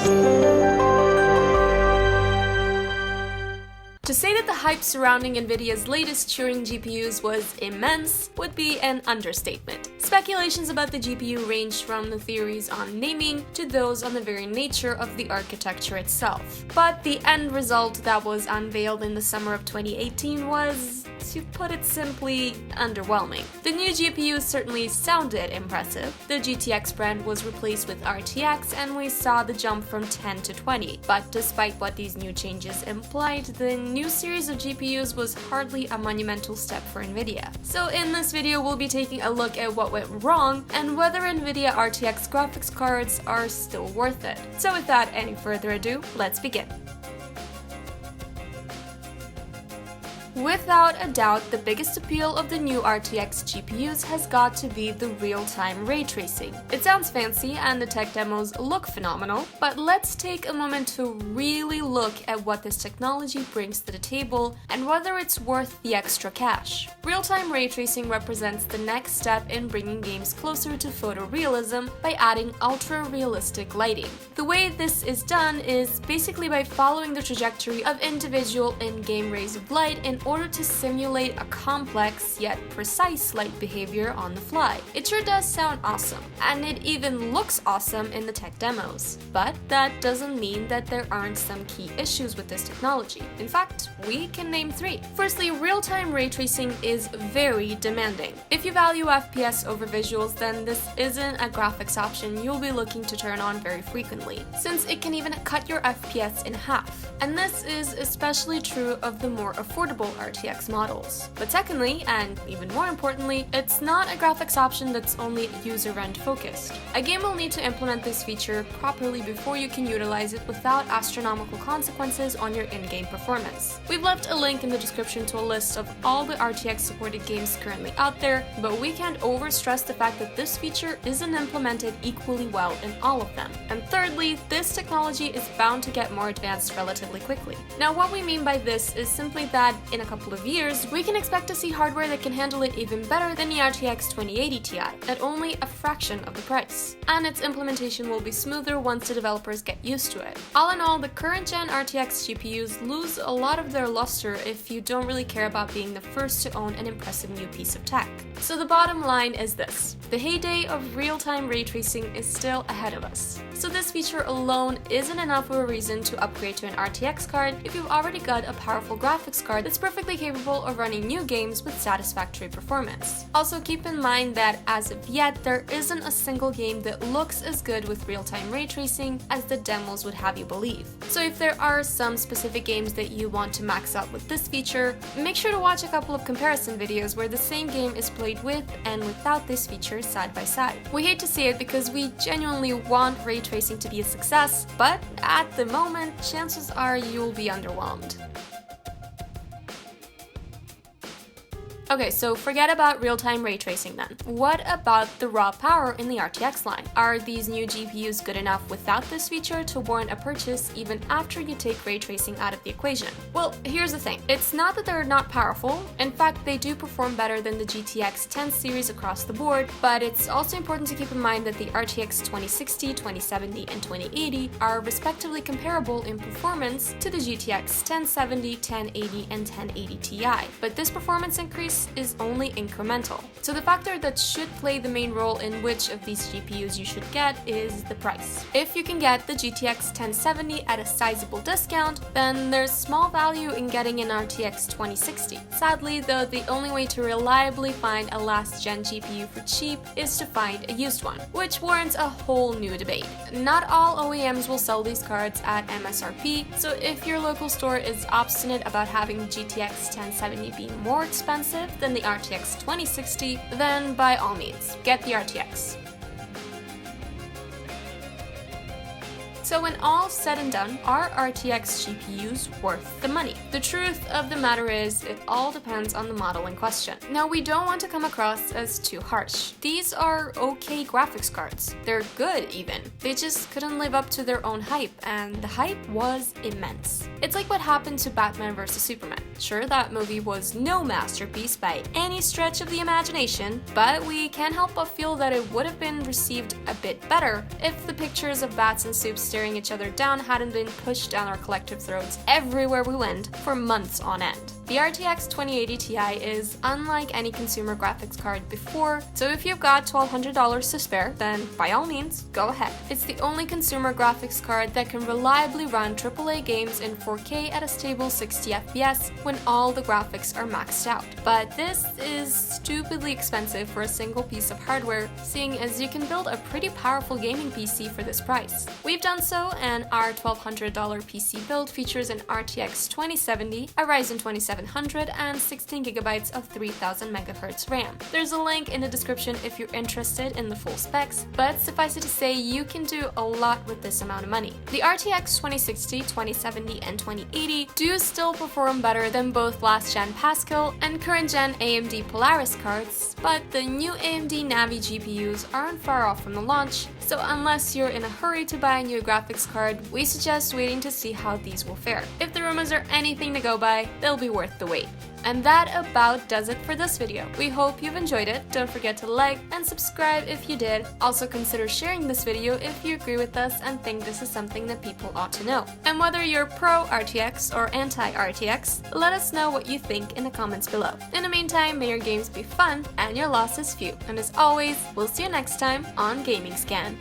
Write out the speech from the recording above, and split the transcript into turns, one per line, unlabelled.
To say that the hype surrounding NVIDIA's latest Turing GPUs was immense would be an understatement. Speculations about the GPU ranged from the theories on naming to those on the very nature of the architecture itself. But the end result that was unveiled in the summer of 2018 was, to put it simply, underwhelming. The new GPU certainly sounded impressive. The GTX brand was replaced with RTX and we saw the jump from 10 to 20. But despite what these new changes implied, the new series of GPUs was hardly a monumental step for NVIDIA. So in this video, we'll be taking a look at what went wrong and whether NVIDIA RTX graphics cards are still worth it. So without any further ado, let's begin. Without a doubt, the biggest appeal of the new RTX GPUs has got to be the real-time ray tracing. It sounds fancy and the tech demos look phenomenal, but let's take a moment to really look at what this technology brings to the table and whether it's worth the extra cash. Real-time ray tracing represents the next step in bringing games closer to photorealism by adding ultra-realistic lighting. The way this is done is basically by following the trajectory of individual in-game rays of light in order to simulate a complex yet precise light behavior on the fly. It sure does sound awesome, and it even looks awesome in the tech demos. But that doesn't mean that there aren't some key issues with this technology. In fact, we can name 3. Firstly, real-time ray tracing is very demanding. If you value FPS over visuals, then this isn't a graphics option you'll be looking to turn on very frequently, since it can even cut your FPS in half. And this is especially true of the more affordable RTX models. But secondly, and even more importantly, it's not a graphics option that's only user-end focused. A game will need to implement this feature properly before you can utilize it without astronomical consequences on your in-game performance. We've left a link in the description to a list of all the RTX supported games currently out there, but we can't overstress the fact that this feature isn't implemented equally well in all of them. And thirdly, this technology is bound to get more advanced relatively quickly. Now, what we mean by this is simply that in a couple of years, we can expect to see hardware that can handle it even better than the RTX 2080 Ti, at only a fraction of the price. And its implementation will be smoother once the developers get used to it. All in all, the current gen RTX GPUs lose a lot of their luster if you don't really care about being the first to own an impressive new piece of tech. So the bottom line is this: the heyday of real-time ray tracing is still ahead of us. So this feature alone isn't enough of a reason to upgrade to an RTX card if you've already got a powerful graphics card that's perfectly capable of running new games with satisfactory performance. Also keep in mind that as of yet, there isn't a single game that looks as good with real-time ray tracing as the demos would have you believe. So if there are some specific games that you want to max out with this feature, make sure to watch a couple of comparison videos where the same game is played with and without this feature side by side. We hate to see it because we genuinely want ray tracing to be a success, but at the moment, chances are you'll be underwhelmed. Okay, so forget about real-time ray tracing then. What about the raw power in the RTX line? Are these new GPUs good enough without this feature to warrant a purchase even after you take ray tracing out of the equation? Well, here's the thing. It's not that they're not powerful. In fact, they do perform better than the GTX 10 series across the board, but it's also important to keep in mind that the RTX 2060, 2070, and 2080 are respectively comparable in performance to the GTX 1070, 1080, and 1080 Ti. But this performance increase is only incremental. So the factor that should play the main role in which of these GPUs you should get is the price. If you can get the GTX 1070 at a sizable discount, then there's small value in getting an RTX 2060. Sadly, though, the only way to reliably find a last-gen GPU for cheap is to find a used one, which warrants a whole new debate. Not all OEMs will sell these cards at MSRP, so if your local store is obstinate about having the GTX 1070 be more expensive than the RTX 2060, then by all means, get the RTX. So when all's said and done, are RTX GPUs worth the money? The truth of the matter is, it all depends on the model in question. Now, we don't want to come across as too harsh. These are okay graphics cards. They're good even. They just couldn't live up to their own hype, and the hype was immense. It's like what happened to Batman vs. Superman. Sure, that movie was no masterpiece by any stretch of the imagination, but we can't help but feel that it would have been received a bit better if the pictures of bats and soups staring each other down hadn't been pushed down our collective throats everywhere we went for months on end. The RTX 2080 Ti is unlike any consumer graphics card before, so if you've got $1,200 to spare, then by all means, go ahead. It's the only consumer graphics card that can reliably run AAA games in 4K at a stable 60 FPS when all the graphics are maxed out. But this is stupidly expensive for a single piece of hardware, seeing as you can build a pretty powerful gaming PC for this price. We've done so, and our $1,200 PC build features an RTX 2070, a Ryzen 2700, and 16GB of 3000 MHz RAM. There's a link in the description if you're interested in the full specs, but suffice it to say you can do a lot with this amount of money. The RTX 2060, 2070, and 2080 do still perform better than both last-gen Pascal and current-gen AMD Polaris cards, but the new AMD Navi GPUs aren't far off from the launch, so unless you're in a hurry to buy a new graphics card, we suggest waiting to see how these will fare. If the rumors are anything to go by, they'll be worth the wait. And that about does it for this video. We hope you've enjoyed it. Don't forget to like and subscribe if you did. Also consider sharing this video if you agree with us and think this is something that people ought to know. And whether you're pro RTX or anti RTX, let us know what you think in the comments below. In the meantime, may your games be fun and your losses few. And as always, we'll see you next time on Gaming Scan.